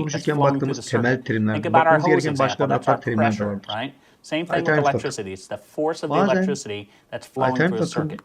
konuşurken flowing through baktığımız the temel circuit. terimler, Think about our bakmamız hose gereken başka example. That's our noktalar, terimler de pressure, vardır. right? Same thing with Alternatif akım. electricity. It's the force of the Bazen electricity that's flowing through alternatif a akım circuit.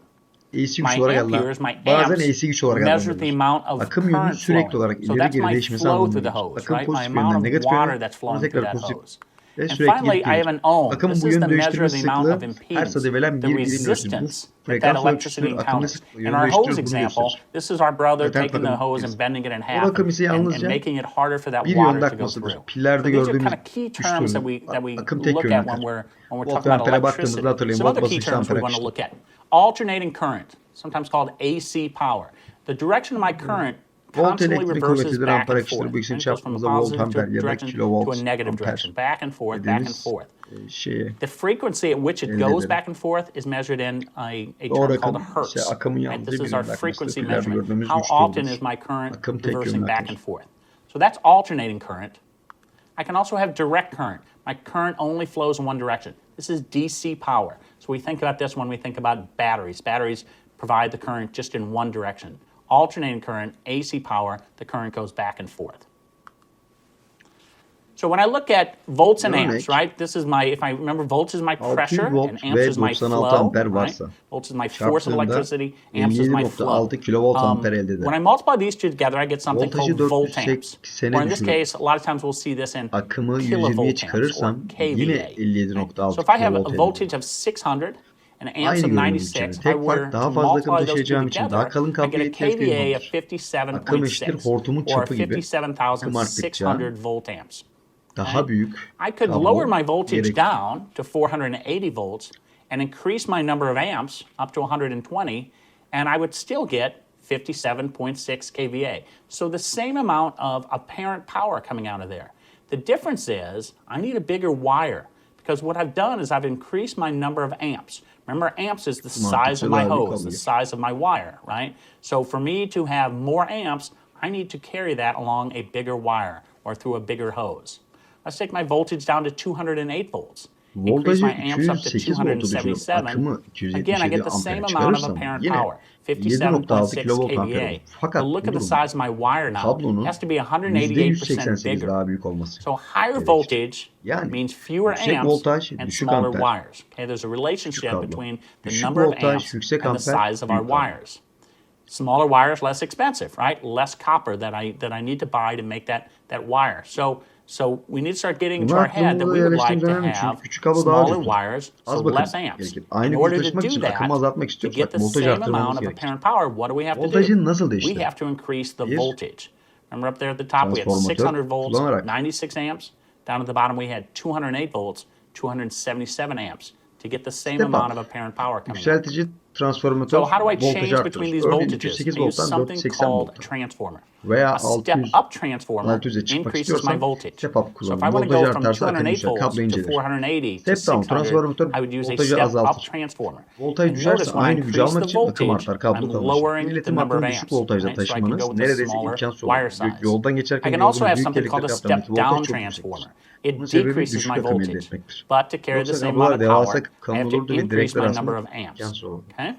AC güç My olarak amperes, my bazen amps, AC güç olarak measure the adlandırılır. amount of Akım yönü current sürekli flowing. olarak So ileri that's geri my değişmesi flow through the anlamındadır. hose, Akım right? My pozitif amount yönden of negatif water yöne, that's sonra flowing through tekrar that pozitif hose. ve And sürekli finally, gidip I have gelir. an ohm. Akımın This bu is the yön measure değiştirme of the amount of sıklığı her impedance, sırada verilen the bir birim ölçüsüdür. Bu resistance that frekans electricity ölçüsüdür. Akımın encounters. sıklığı In yön our hose değiştirir bunu example, gösterir. this is our brother Alternatif taking the akım hose and bilgisi. bending it in O half akım ise and yalnızca making it harder for that bir water yönde to go akmasıdır. through. Pillerde So these are gördüğümüz kind of key güç terms türü. that we Akım tek look yönlü at akar. when we're Volt talking ve about ampere baktığımızda electricity. hatırlayın. Some Volt other key basınçlı, terms we amper want to akıştır. look at alternating current, sometimes called AC power. The direction of my current Volt constantly elektrik reverses kuvvetidir, back amper and eşittir. forth. Bu ikisini It goes from a çarptığımızda volt positive amper ya da direction to kilovolt a negative amper direction, back and forth, back and dediğimiz forth. Şeyi The frequency at which it elde goes edelim. back and forth is measured in a Doğru term called a akım ise hertz. akımın Right? yalnızca This is our birim frequency dakikasıdır. Filerde measurement. gördüğümüz How 3'te often olur. is my current Akım tek reversing back and yönlüdür. forth? So that's alternating current. I can also have direct current. My current only flows in one direction. This is DC power. So we think about this when we think about batteries. Batteries provide the current just in one direction. Alternating current, AC power, the current goes back and forth. So when I look at volts and amps, right? This is my, if I remember, volts is my pressure 600 volt and amps ve is my 96 flow, amper right? varsa Volts is my force of çarptığında electricity, amps is my flow. 57.6 kilovolt amper elde eder. When I multiply these two together, I get something Voltajı called volt amps. 480'e Or in this düşürüp case, a lot of times we'll see this in akımı 120'ye kilovolt amps or çıkarırsam yine kVA. 57.6 So if I have kilovolt a elde voltage eder. of 600 and amps Aynı of görünüm 96, için if I tek were fark daha to fazla akım multiply those two taşıyacağım için daha together, kalın I kablo get a yetmez bir kVA of yoldur. Akım eşittir 57.6 hortumun or çapı gibi. Akım arttıkça 57,600 volt amps. daha büyük I could kablo lower my voltage gerekir. down to 480 volts and increase my number of amps up to 120, and I would still get 57.6 kVA. So the same amount of apparent power coming out of there. The difference is I need a bigger wire because what I've done is I've increased my number of amps. Remember, amps is the size of my hose, the size of my wire, right? So for me to have more amps, I need to carry that along a bigger wire or through a bigger hose. Let's take my voltage down to 208 volts. Increase Voltajı my amps up to 208 volta düşürüp 277. akımı Again, I 277 get the same ampere amount of çıkarırsam apparent yine power, 7.6 57.6 kilovolt amper kVA. olur. But Fakat look bu at the durumda size of my wire now. It kablonun has to be 188% %188 bigger. daha büyük olması So higher gerekir. voltage Yani means fewer yüksek amps voltaj, and düşük smaller amper. wires. Okay, there's a relationship kablo. between the Düşük number of voltaj, amps yüksek and the amper, size of our büyük kablo. wires. Smaller wires, less expensive, right? Less copper that I need to buy to make that wire. So we need to start getting into Bunu our head that we would like to yerleştirmem için have küçük kablo daha smaller ucuzdur. wires, so Az bakım less amps. gerekir. In Aynı order gücü to taşımak do için that, akımı azaltmak to istiyorsak get the voltajı same arttırmamız amount of gerekir. apparent power, what do we have to Voltajı do? nasıl We değiştirelim? have to increase the Bir, voltage. Remember up there at the top we had transformatör 600 volts, kullanarak 96 amps. Down at the bottom we had 208 volts, 277 amps to get the same Step up. amount of apparent power coming out. Yükseltici transformatör So how do I change voltajı between arttırır. these Örneğin voltages? 208 I use volttan something 480 called a volta transformer. veya A step-up transformer 600'e çıkmak increases my istiyorsam voltage. step up So if I kullanırım. want to Voltajı go from artarsa akım 208 düşer, volts kablo to incelir. 480 to Step down 600, transformatör I would use a voltajı step-up azaltır. transformer. Voltaj And düşerse notice when I aynı gücü increase almak the için akım voltage, artar, kablo I'm kalır. lowering the İletim number of hattını düşük amps. voltajda Right? So I can taşımanız go with a neredeyse smaller imkansız wire olur. size. Yoldan I geçerken can also yolun have büyük something called elektrik a kaplarındaki step-down voltaj çok yüksektir. transformer. Bunun It sebebi decreases düşük my akım elde voltage. etmektir. But to carry the Yoksa same kablolar amount of devasa power, I have kalın to olurdu ve increase direkler my arasında number of amps. imkansız olurdu. Okay?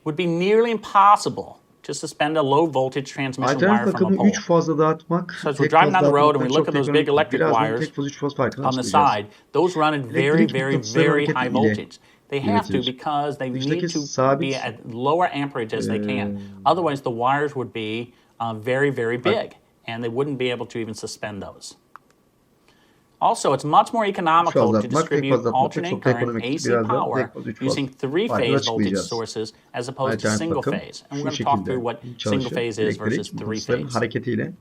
Would be nearly impossible to suspend a low voltage transmission wire Alternatif from a akımı pole. 3 fazla dağıtmak, So as we're tek driving faz down the road and dağıtmaktan we look çok at those big ekonomik. electric Birazdan wires tek faz 3 faz farkını on the açıklayacağız. side, those run at very, Elektrik very, mıknatısları very hareketi high ile voltage. They have to üretilir. because they Dıştaki need to sabit be at lower amperage as they can. Otherwise, the wires would be very, very big, and they wouldn't be able to even suspend those. Also, it's much more economical to azaltmak, tek distribute faz azaltmak alternating çok da current ekonomik. AC Birazdan power tek faz 3 faz using farkını three-phase voltage açıklayacağız. sources as opposed to Alternatif single akım phase. And şu we're going to talk şekilde through what single çalışır. phase is versus Elektrik mıknatısların three-phase. hareketiyle.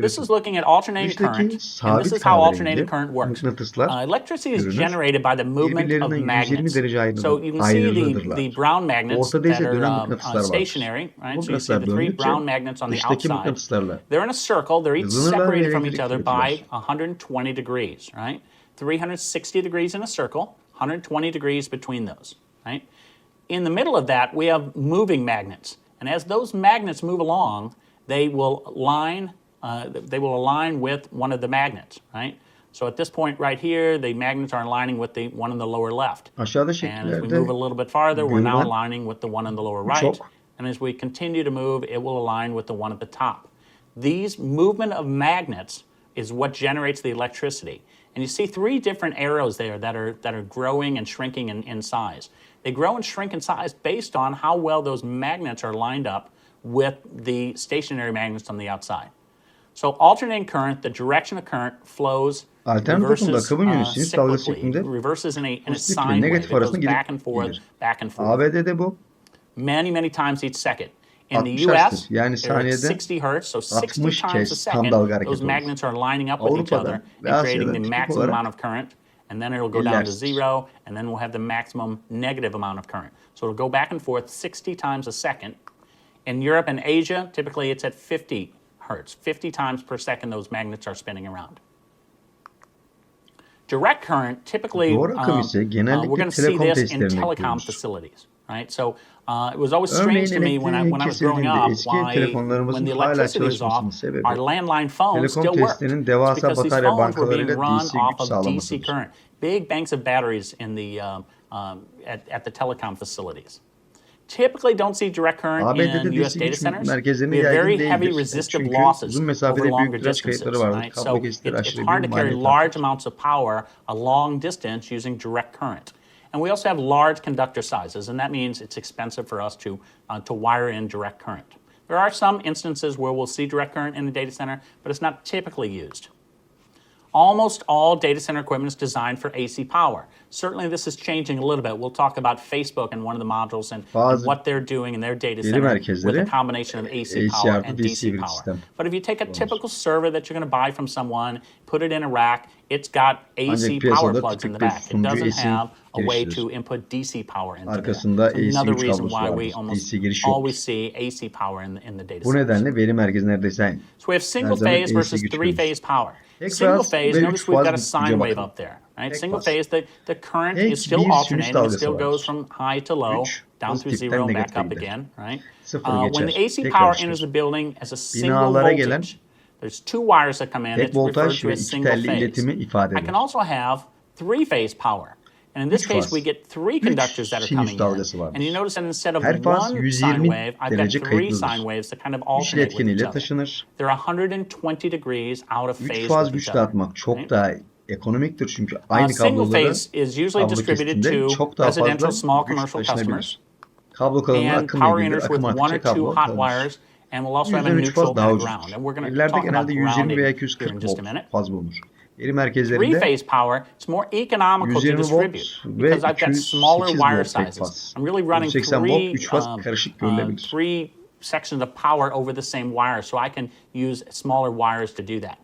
This is looking at alternating Dıştaki current, and this sabit is how alternating kahverengi current works. mıknatıslar Electricity is görünür. generated by the movement of Birbirlerinden 120 magnets. derece So you can see the ayrılırlar. brown magnets Ortada that ise dönen are mıknatıslar vardır. stationary, right? Bu So you see mıknatıslar the three döndükçe brown magnets on the dıştaki outside. mıknatıslarla They're in a circle. They're each hızlanırlar ve separated from elektrik each other by üretirler. 120 degrees, right? 360 degrees in a circle, 120 degrees between those, right? In the middle of that, we have moving magnets. And as those magnets move along, they will align with one of the magnets, right? So at this point right here, the magnets are aligning with the one in the lower left. Aşağıda And as we şekillerde move a little bit farther, we're now görünen aligning with the one in the lower right. çok And as we continue to move, it will align with the one at the top. These movement of magnets is what generates the electricity. And you see three different arrows there that are growing and shrinking in size. They grow and shrink in size based on how well those magnets are lined up with the stationary magnets on the outside. So alternating current, the direction of current flows alternatif akımda reverses akımın yönü sinüs dalgası cyclically, şeklinde reverses in a pozitif ile sine wave. It negatif goes arasında back and gidip forth, gelir. back and forth. ABD'de bu Many, many times each second. In the 60 US, hertz'tir. Yani they're at saniyede 60 hertz, so 60 60 times a kez tam second, dalga hareketi those olur. magnets are lining up with each Avrupa'da other ve and creating Asya'da the tipik maximum olarak amount of current and then it'll go down to 50 Hz. 0, and then we'll have the maximum negative amount of current. So it'll go back and forth 60 times a second. In Europe and Asia, typically it's at 50 hertz. 50 times per second those magnets are spinning around. Direct current, typically, Doğru akım ise we're genellikle going to see telekom this in testlerinde telecom görülür. facilities, right? So it was always Örneğin strange to me when I was growing kesildiğinde up eski when telefonlarımızın the hala electricity was çalışmasının off, sebebi our landline phones telekom still worked. testlerinin It's devasa because these batarya phones were being bankalarıyla run DC off güç of DC sağlamasıdır. current. Big banks of batteries in the at the telecom facilities. Typically don't see direct current ABD'de in US DC data güç centers. merkezlerinde We have yaygın very heavy değildir. resistive Çünkü losses uzun over mesafede büyük longer tıraş distances, kayıtları vardır. right? Kablo So kesitleri it's aşırı hard büyük to carry maliyet large artar. amounts of power a long distance using direct current. And we also have large conductor sizes, and that means it's expensive for us to wire in direct current. There are some instances where we'll see direct current in the data center, but it's not typically used. Almost all data center equipment is designed for AC power. Certainly this is changing a little bit. We'll talk about Facebook and one of the modules and what they're doing in their data center with a combination of AC power artı and DC DC bir power. sistem. But if you take a typical server that you're going to buy from someone, put it in a rack, it's got AC power piyasada plugs in the tipik bir back. It sunucu doesn't AC have a way girişidir. to input DC power into Arkasında there. It's AC another güç reason kablosu why vardır. we almost DC giriş yoktur. always see AC power in the data Bu centers. nedenle veri merkezi neredeyse aynı. So we have single Her zaman phase AC versus güç three görürüz. phase power. Tek Single faz phase, ve notice üç we've faz got a sine güce wave bakın. up there, right? Tek Single faz. phase, the current Tek is still bir sinüs alternating. It dalgası still goes vardır. from high to low, Üç, down through pozitiften zero and back negatife up gider. again, right? Sıfırı When geçer. the AC Tekrar power çıkar. enters the building as a single Binalara gelen voltage, there's two wires that come in. tek It's referred voltaj to ve as iki single telli phase. iletimi ifade I can eder. also have three phase power. And in this Üç case, faz. we get three Üç conductors that are coming sinüs in. dalgası vardır. And you notice that instead of Her faz one 120 sine wave, I've got derece three kayıtlıdır. sine waves that kind of Üç alternate with each iletkeniyle other. taşınır. They're 120 degrees out of Üç phase faz with güç each other. dağıtmak çok right? daha ekonomiktir çünkü aynı Single kabloları phase is usually kablo distributed kesitinde to çok daha residential fazla small güç commercial taşınabilir. customers. Kablo kalınlığı And akım power ilgilidir. enters with Akım one or arttıkça two kablo hot kalınır. wires, and we'll also Bu have a yüzden 3 faz neutral daha and a ground. ucuzdur. And we're going to Evlerde talk about genelde 120 grounding veya here 240 in just a volt minute. faz bulunur. Veri merkezlerinde Three-phase power, it's more economical to 120 volt distribute ve because I've got smaller 208 wire volt tek sizes. faz. I'm really running 180 volt 3 faz karışık görülebilir. three sections of power over the same wire, so I can use smaller wires to do that.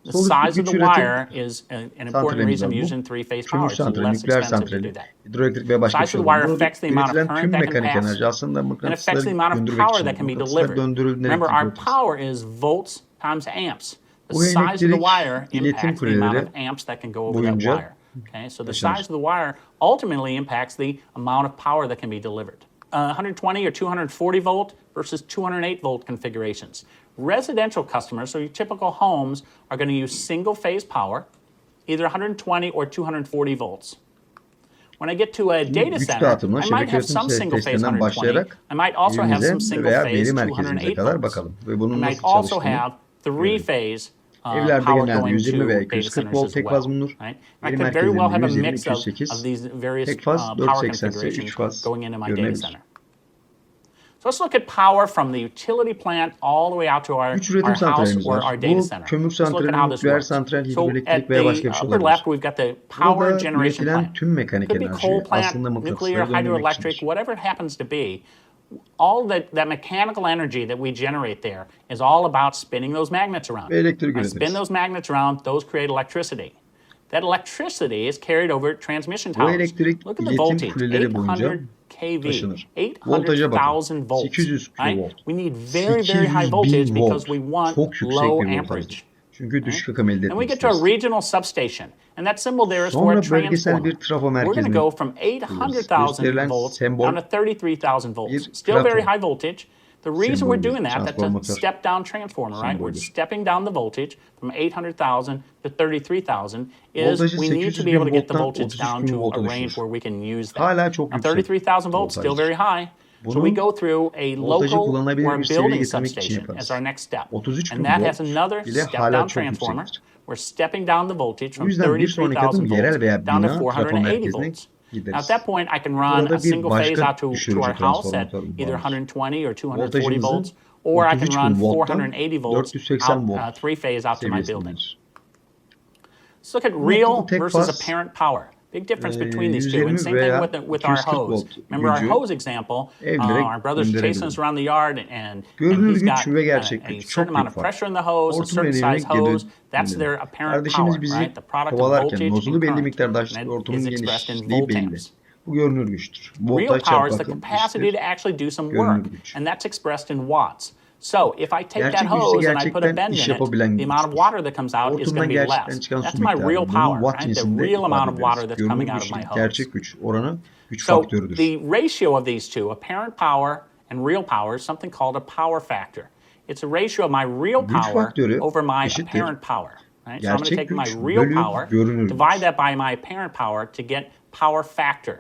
The Sonuç size of güç the üretim wire is an important reason I'm santralimiz var. using three-phase power. Kömür It's santrali, less nükleer expensive to do santrali, that. hidroelektrik ve başka bir Size şey of the wire olur. Burada affects the amount of üretilen current tüm that can mekanik pass. enerji aslında And affects the mıknatısları amount of döndürmek power için. that can be Mıknatıslar delivered. döndürüldüğünde Remember, elektrik our üretir. power is volts times amps. The Bu size of the elektrik wire iletim impacts the amount of kuleleri amps that can go over that boyunca wire. Okay, so the taşınır. size of the wire ultimately impacts the amount of power that can be delivered. 120 or 240 volt versus 208 volt configurations. Residential customers, so your typical homes, are going to use single phase power, either 120 or 240 volts. When I get to a data Güç center, dağıtımına I might şebeke have some yönetim single phase testlerinden 120. başlayarak I might also have some evimize single veya phase veri merkezimize 208 kadar volts. bakalım ve I bunun might nasıl also çalıştığını have three phase Evlerde power genelde going 120 veya to data 240 centers volt as tek well. faz bulunur. Right? Veri I could very well have a merkezlerinde mix 120, of these various tek faz power 480 ise 3 configurations faz going into my data görünebilir. center. So let's look at power from the utility plant all the way out to Güç üretim our house santralimiz or var. our data Bu center. kömür Let's look at santrali, how this nükleer works. santral, So hidroelektrik at veya the başka bir şey upper left, olabilir. we've got the power Burada generation üretilen plant. tüm mekanik Could be enerji coal plant, aslında nuclear, mıknatısları döndürmek hydroelectric, içindir. whatever it happens to be. All that mechanical energy that we generate there is all about spinning those magnets around. Ve elektrik I spin üretiriz. those magnets around, those create electricity. That electricity is carried over transmission Bu towers. elektrik Look at the iletim voltage, kuleleri boyunca 800 kV, taşınır. Voltaja 800,000 bakın. volts. 800 Right? kilovolt. We need very high 800 voltage bin because volt. we want Çok yüksek low bir amperage. voltajdır. Çünkü düşük akım elde And we etmek get to a isteriz. regional substation, and that symbol there is for a Sonra bölgesel transformer. bir trafo We're going to merkezine go from 800,000 gösterilen volts sembol down to 33,000 volts. bir Still very plato high voltage. The reason we're sembolüdür, doing that, that's a transformatör step-down transformer, right? We're sembolüdür. stepping down the voltage from 800,000 to 33,000 is Voltajı we need to 800 be able bin to get the volttan voltage 33 down bin to volta a range düşürür. where we can use that. Hala çok Now, yüksek 33,000 volts, still voltajdır. very high. So Bunu we go through a voltajı local kullanılabilir or a bir seviyeye building getirmek için substation yaparız. as our next step. 33 And bin that has volt another bile hala step-down çok transformer. yüksektir. We're stepping down the voltage Bu from yüzden bir sonraki 33,000 adım yerel volts veya down to bina trafo 480 merkezine volts. Now at gideriz. that point, I can run Burada a bir single phase başka out to our düşürücü house at transformatör either vardır. 120 or 240 Voltajımızı volts, or I can 33 run bin volttan 480 volts 480 out, volt three phase out to my building. seviyesindedir. Let's look at Bu real noktada tek versus faz apparent power. Big difference between these two. 120 And same thing veya with our 240 hose. volt Remember our gücü hose example? evlere Our brother's chasing us gönderebilirim. around the yard, and Görünür he's got güç ve gerçek a güç certain çok amount büyük of fark. pressure in the hose, a Hortum certain nedeniyle size hose. geri That's dönelim. their apparent Kardeşiniz power, bizi right? The product of kovalarken voltage and nozulu belli current, miktarda and açtık. it Hortumun is expressed in genişliği volt belli. amps. Bu görünür güçtür. Real Voltaj power çarpı is the akım capacity to eşittir actually do some görünür work, güç. and that's expressed in watts. So if I take that Gerçek güç ise hose and I put a gerçekten bend iş in it, yapabilen the amount of güçtür. water that comes out is going Hortumdan to be gerçekten less. çıkan That's su my real miktarını power, watt right? The cinsinden real amount ifade of water ederiz. that's Görünür coming out of güç my ile hose. gerçek güç oranı güç So faktörüdür. the ratio of these two, apparent power and real power, is something called a power factor. It's a ratio of my real Güç power faktörü over my eşittir apparent power. Right? So I'm going to gerçek take my güç real bölü power, görünür divide güç. that by my apparent power to get power factor.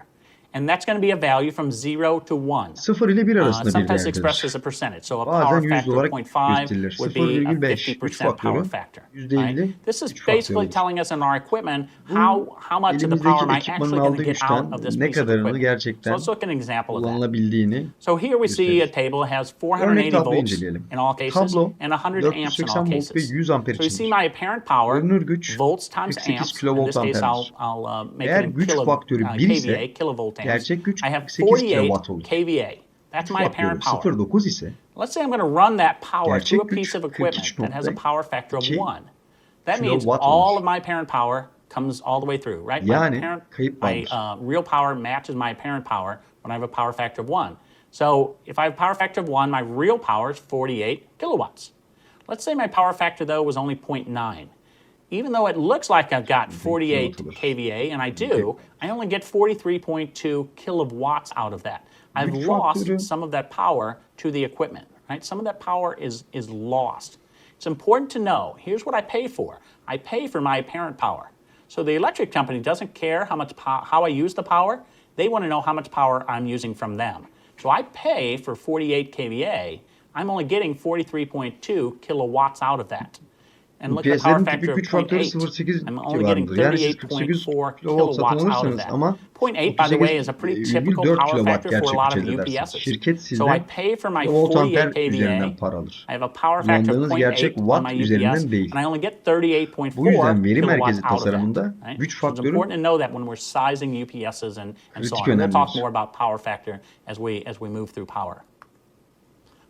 And that's going to be a value from 0 to 1. 0 ile 1 arasında bir Sometimes expressed değerdedir. as a percentage. So a Bazen power yüzde factor of olarak 0.5 gösterilir. would be a 0,5 güç 50% power faktörü factor. %50 Right? This is güç basically faktörüdür. telling us in our equipment Bu how much of the power elimizdeki am I ekipmanın actually going aldığı to get out güçten of this ne piece of kadarını equipment. So gerçekten let's look at an example of that. kullanılabildiğini So here we see a gösterir. table has Örnek 480 tablo volts inceleyelim. in all cases Tablo and 100 amps in all 480 volt ve cases. 100 amper So you see içindir. my apparent power, Görünür güç volts times 48 amps. In kilovolt this case, amperdir. I'll make Eğer it in güç faktörü 1 ise kVA, kilovolt amps. gerçek güç I have 48 48 kilowatt olur. kVA. That's Güç my faktörü apparent power. 0,9 ise Let's say I'm going to run that power gerçek through a güç piece of equipment that has a power factor of 42 1. That means kilowatt all olur. of my apparent power comes all the way through, right? Yani My kayıp my vardır. real power matches my apparent power when I have a power factor of 1. So if I have a power factor of 1, my real power is 48 kilowatts. Let's say my power factor, though, was only 0.9. Even though it looks like I've got 48 kVA, and I do, I only get 43.2 kilowatts out of that. I've Güç lost faktörü some of that power to the equipment, right? Some of that power is lost. It's important to know, here's what I pay for. I pay for my apparent power. So the electric company doesn't care how I use the power. They want to know how much power I'm using from them. So I pay for 48 kVA. I'm only getting 43.2 kilowatts out of that. And look at the power piyasaların factor tipik of güç faktörü 0.8. 0,8 I'm only getting civarındır. Yani siz 48 38.4 kilowatt satın kilowatts out of alırsanız that. ama 0.8, by the way, is a pretty typical 0,4 power kilowatt factor for a gerçek lot güç of elde edersiniz. UPSs. Şirket So I sizden pay for my kilowatt 48 amper üzerinden kVA. para alır. I have a power factor of Kullandığınız gerçek 0.8 on watt my UPS, üzerinden değil. and I only get Bu 38.4 yüzden veri kilowatts merkezi out of that. tasarımında Right? güç So it's faktörü important to know that when we're sizing UPSs and so kritik on. We'll talk önemlidir. more about power factor as we move through power.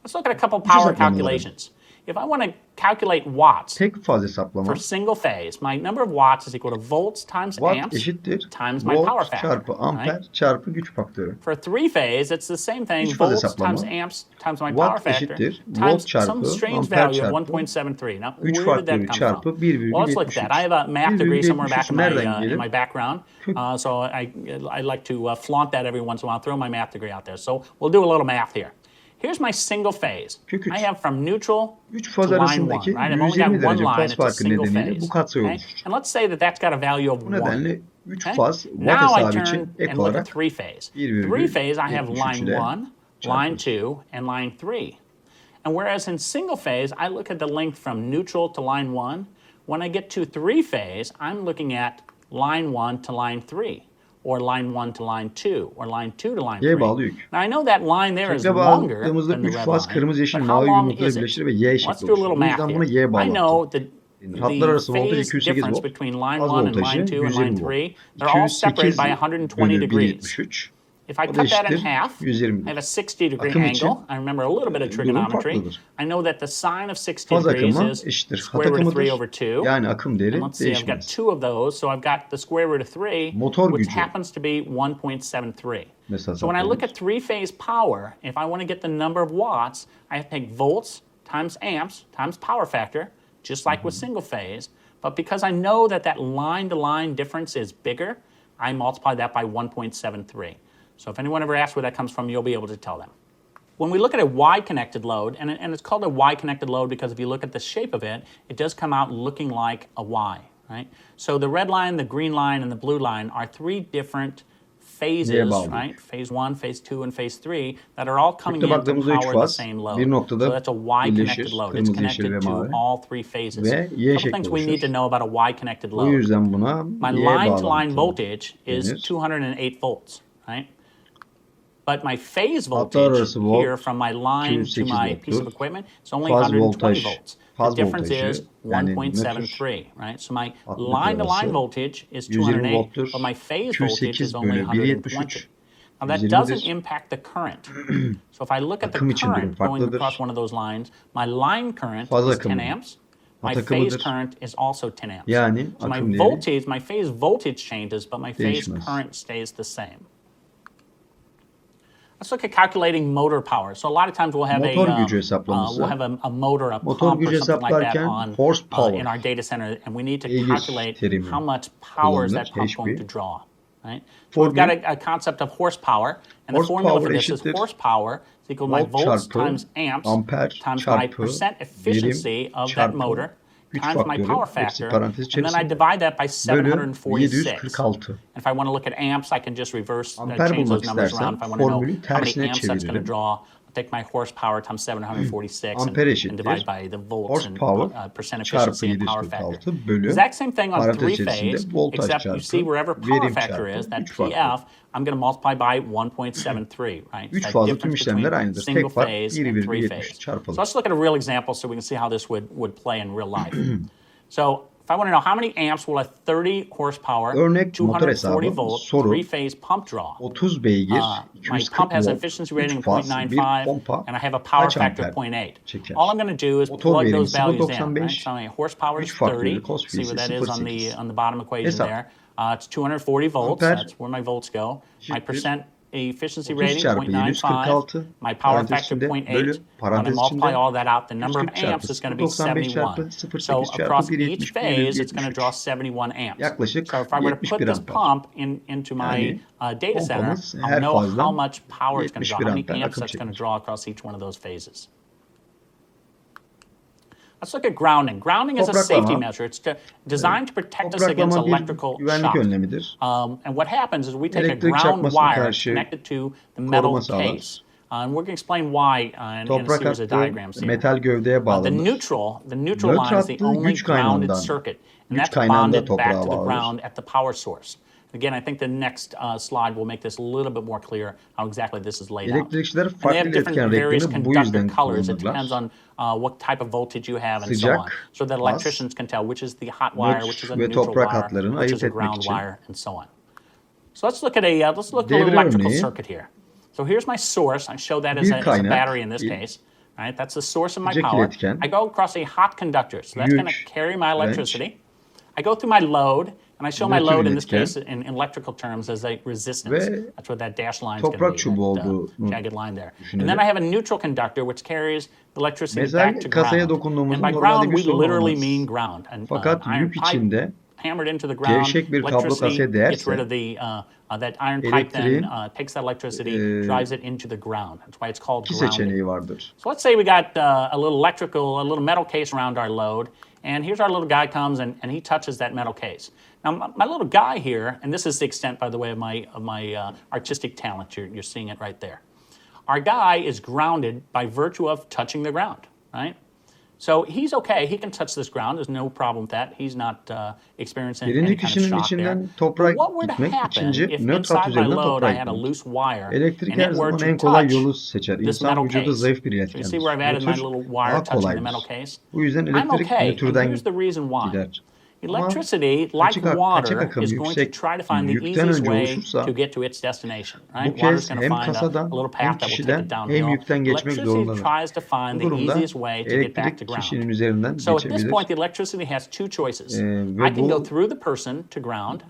Let's look at a couple Güç power hesaplamaları. calculations. If I want to calculate watts Tek faz hesaplama. for single phase, my number of watts is equal to volts times Watt amps eşittir times my power volt factor. çarpı amper Right? çarpı güç faktörü. For three phase, it's the same thing. Güç faz Volts hesaplama. times amps times my Watt power factor eşittir volt times çarpı some strange amper value of çarpı 1.73. Now, güç where did that faktörü come çarpı from? Well, let's look at that. I have a math degree somewhere back 1,73 in nereden in gelir? my background, so I like to flaunt that every once in a while. Throw my math degree out there. So we'll do a little math here. Here's my single phase. Kök üç. I have from neutral Üç to faz line 1, arasındaki right? I've only got 120 one derece line. faz It's a farkı single nedeniyle phase. bu katsayı Okay? oluşur. And let's say that that's got a value of Bu 1. nedenle 3 Okay? faz watt Now I hesabı turn için and ek look at olarak three phase. 1,73 Three phase, I have line ile 1, line 2, and line 3. And whereas in single phase, I look at the length from neutral to line 1. When I get to three phase, I'm looking at line 1 to line 3, or line 1 to line 2, or line 2 to line 3. Y bağlı yük. Now I know that line there is Kökle longer bağladığımızda than the 3 red faz line, kırmızı, yeşil, but how mavi long yumrukları is it? birleştirir ve Y Let's şekli do a oluşur. little Bu math yüzden here. buna Y I bağlı know attık. the Hatlar arası voltaj phase 208 difference volt. between line Faz 1 and voltajı line 2 and line 120 volt. 3, they're all separated 208 by 120 bölü degrees. 173. If I O da cut that in eşittir half, 120 I have a volt. 60 degree Akım için angle. I remember a little bit of durum trigonometry. farklıdır. I know that the sine of 60 Faz degrees akımı is eşittir hat square root of 3 akımıdır. over 2. Yani akım değeri And let's see, I've got değişmez. two of those, so I've got the square root of 3, Motor which gücü. happens to be 1.73. Mesela So when I look saptıyoruz. at three-phase power, if I want to get the number of watts, I have to take volts times amps times power factor, just like with single phase. But because I know that that line-to-line difference is bigger, I multiply that by 1.73. So if anyone ever asks where that comes from, you'll be able to tell them. When we look at a Y-connected load, and it's called a Y-connected load because if you look at the shape of it, it does come out looking like a Y, right? So the red line, the green line, and the blue line are three different phases, bağlı. right? Phase 1, phase 2, and phase 3 that are all coming Kökte in to baktığımızda 3 power the faz same load. bir noktada So that's a Y-connected birleşir. load. It's Kırmızı, yeşil ve connected to mavi. all three phases. Ve A Y couple şekli things we need to oluşur. know about a Y-connected Bu load. yüzden buna My Y line-to-line bağlantı voltage is denir. 208 volts, right? But my phase Hatlar voltage arası volt here from my line to 208 my piece of volttur. equipment is only Faz 120 voltaj, volts. The faz difference is voltajı yani nötr 1.73, right? So my metre line-to-line arası voltage is 120 208, volttur. but my phase voltage is 208 only bölü 120. 1.73 Now that doesn't 120'dir. impact the current. So if I look at the Akım için durum current going across farklıdır. one of those lines, my line current Faz is 10 akımı amps. My hat phase akımıdır. current is also 10 amps. Yani So my akım değeri voltage, my phase voltage changes, but my phase değişmez. current stays the same. Let's look at calculating motor power. So a lot of times we'll have Motor gücü hesaplaması. a motor, a Motor pump, or gücü something like that hesaplarken on horsepower in our data center, and we need to beygir calculate terimi how much power is kullanılır. that pump going HP. to draw. Right? So we've got a concept of horsepower, and the formula for Horsepower this is eşittir horsepower is equal to my volt volts çarpı times amps amper times my çarpı percent efficiency birim of that çarpı motor güç times my faktörü power hepsi factor, parantez and then I içerisinde divide that by bölü 746. 746. And if I want to look at amps, I can just reverse, Amper change bulmak those numbers istersem around. If I want to know formülü how many tersine amps that's going to çeviririm. draw, I'll take my horsepower times 746 Amper and divide eşittir by the volts and horsepower percent çarpı efficiency and power factor. 746 bölü Exact same thing on parantez three içerisinde phase, voltaj except you see çarpı wherever power verim factor çarpı is, that güç faktörü. PF, I'm going to multiply by 1.73, right? Üç That fazla tüm difference işlemler between aynıdır. single Tek fark phase and three 1,73 phase. So çarpılır. let's look at a real example so we can see how this would play in real life. So if I want to know how many amps will a 30 horsepower, Örnek motor 240 hesabı volt, soru three-phase pump draw? 30 beygir, My 240 pump has an volt, efficiency 3 rating of faz, bir 0.95, pompa and I have a power kaç factor of amper 0.8. çeker? All I'm going to do is Motor plug verimi those values in. 0.95, Right? So my horsepower is güç faktörü 30. cos See ise what that is on 0.8. the bottom equation Hesap. there. It's 240 volts. Amper That's where my volts go. My eşittir percent efficiency 30 rating çarpı 0.95. 746 My power parantez factor içinde 0.8. bölü When I parantez multiply içinde all that out, the number of 140 çarpı amps is going to be 0.95 çarpı 71. 0.8 So çarpı across 1.70 each phase, it's going to draw 1.73. 71 amps. Yaklaşık So if I were to put 71 this amper. pump into my Yani data center, pompamız I'll her know how fazdan much power it's going to draw, 71 how many amper amps akım that's going to çeker. draw across each one of those phases. Let's look at grounding. Grounding is a safety Topraklama. measure. It's designed to protect us against Topraklama bir electrical güvenlik shock. önlemidir. And what happens is we take a Elektrik ground çarpmasına wire karşı connected to the metal koruma sağlar. case. And we're going to explain why in a Toprak series of hattı diagrams here. metal gövdeye The bağlanır. neutral Nötr line is the hattı only güç grounded kaynağından, circuit, and güç that's kaynağında bonded back toprağa to the bağlıdır. ground at the power source. Again, I think the next slide will make this a little bit more clear how exactly this is laid out. Elektrikçiler And they farklı have different iletken various renklerini bu conductor yüzden colors. It kullanırlar. depends on what type of voltage you have and so Sıcak, on. So that baz, electricians can tell which is the hot wire, which is a nötr ve neutral toprak wire, hatlarını which is ayırt a etmek ground için. wire, and so on. So let's look at a Devre little electrical örneği, circuit here. So here's my source. I show that as bir a kaynak, battery in this bir case. Right, that's the source of my sıcak power. iletken, I go across a hot conductor, so that's going to güç, carry my direnç, electricity. I go through my load, and I show my nötr load in this iletken case in electrical terms as a resistance. ve That's what that dashed line is going toprak to çubuğu be, that olduğunu jagged line there. And düşünelim. then I have a neutral conductor which carries the electricity Metal back to kasaya ground. dokunduğumuzda And by normalde ground, bir we sorun literally olmaz. mean ground. And Fakat iron yük pipe içinde hammered into the ground, gevşek bir kablo electricity kasaya gets rid değerse of that iron pipe then elektriğin takes that electricity, drives it into the ground. That's why it's called iki grounding. seçeneği vardır. So let's say we got a little metal case around our load, and here's our little guy comes and he touches that metal case. Now my little guy here, and this is the extent, by the way, of my artistic talent. You're seeing it right there. Our guy is grounded by virtue of touching the ground, right? So he's okay. He can touch this ground. There's no problem with that. He's not experiencing any Birinci kind of kişinin shock there. içinden But toprak what were to gitmek, happen ikinci if nötr hat inside my üzerinden load I toprağa had a gitmek. loose wire Elektrik and her it were zaman to en kolay touch yolu seçer. this İnsan metal vücudu case? zayıf bir So you see iletkendir. where I've added my Nötr little wire daha touching the metal kolaydır. case? Bu yüzden I'm elektrik okay, and nötrden here's the reason why. gider. Ama Electricity, like kaçak water, akım is going to yüksek try to find the yükten easiest önce way oluşursa to get to its destination. Right? bu Water's kez going to hem find a kasadan little hem path that will take kişiden it downhill. hem yükten geçmek Electricity zorundadır. tries to find Bu the durumda easiest way to get back to elektrik kişinin ground. üzerinden So at this geçebilir. point, the electricity has two choices. I Ve can go bu through the person to ground.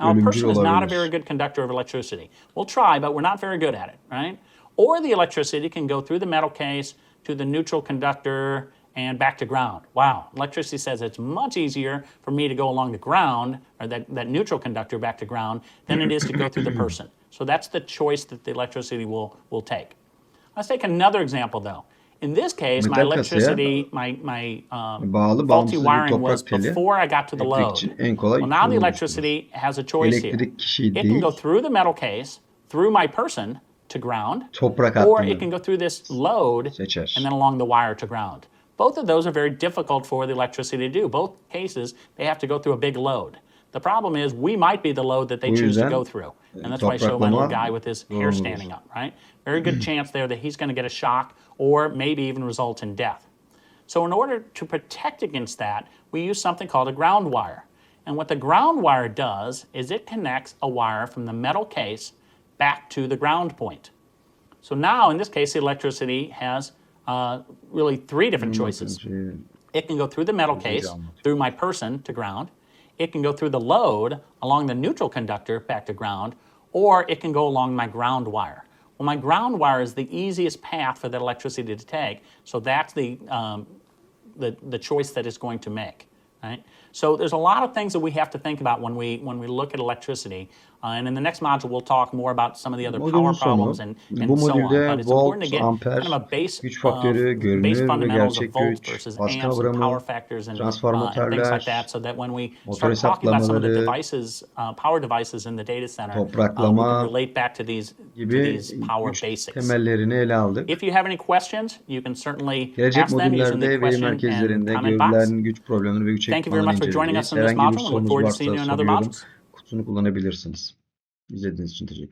Now, a ölümcül person is not a olabilir. very good conductor of electricity. We'll try, but we're not very good at it, right? Or the electricity can go through the metal case to the neutral conductor and back to ground. Wow, electricity says it's much easier for me to go along the ground, or that neutral conductor back to ground, than it is to go through the person. So that's the choice that the electricity will take. Let's take another example though. In this case, my Metal kasaya electricity, my bağlı faulty bağımsız bir wiring was toprak teli before I got to the load. elektrikçi en kolay Well, now the yolu electricity has a choice here. Elektrik kişi It can değil, go through the metal case, through my person to ground, toprak or hattını it can go through this load seçer. and then along the wire to ground. Both of those are very difficult for the electricity to do. Both cases, they have to go through a big load. The problem is we might be the load that they Bu choose to yüzden go through. And that's why I show my little guy with his hair standing up, right? Very good chance there that he's going to get a shock or maybe even result in death. So in order to protect against that, we use something called a ground wire. And what the ground wire does is it connects a wire from the metal case back to the ground point. So now, in this case, the electricity has really three different choices. It can go through the metal case, through my person to ground. It can go through the load along the neutral conductor back to ground, or it can go along my ground wire. Well, my ground wire is the easiest path for that electricity to take, so that's the choice that it's going to make. Right? So there's a lot of things that we have to think about when we look at electricity. And in the next module, we'll talk more about some of the other power problems and Bu so on. modülde But it's important to volt, get amper, kind of a güç faktörü, base görünür ve fundamentals of gerçek volts güç, versus baskı amps and power kavramı, factors and things transformatörler, like that, so that when we motor start talking about some of the hesaplamaları, devices, power devices in the data center, we topraklama can relate back to these gibi power güç basics. temellerini ele aldık. If you have any questions, you can certainly Gelecek ask them using the modüllerde veri question and merkezlerinde comment box. görülen güç problemleri ve güç Thank you very ekipmanlarını much for joining us inceleyeceğiz. in this Herhangi bir module and look sorunuz forward to varsa seeing you in other soru yorum modules. kutusunu kullanabilirsiniz. İzlediğiniz için teşekkür ederim.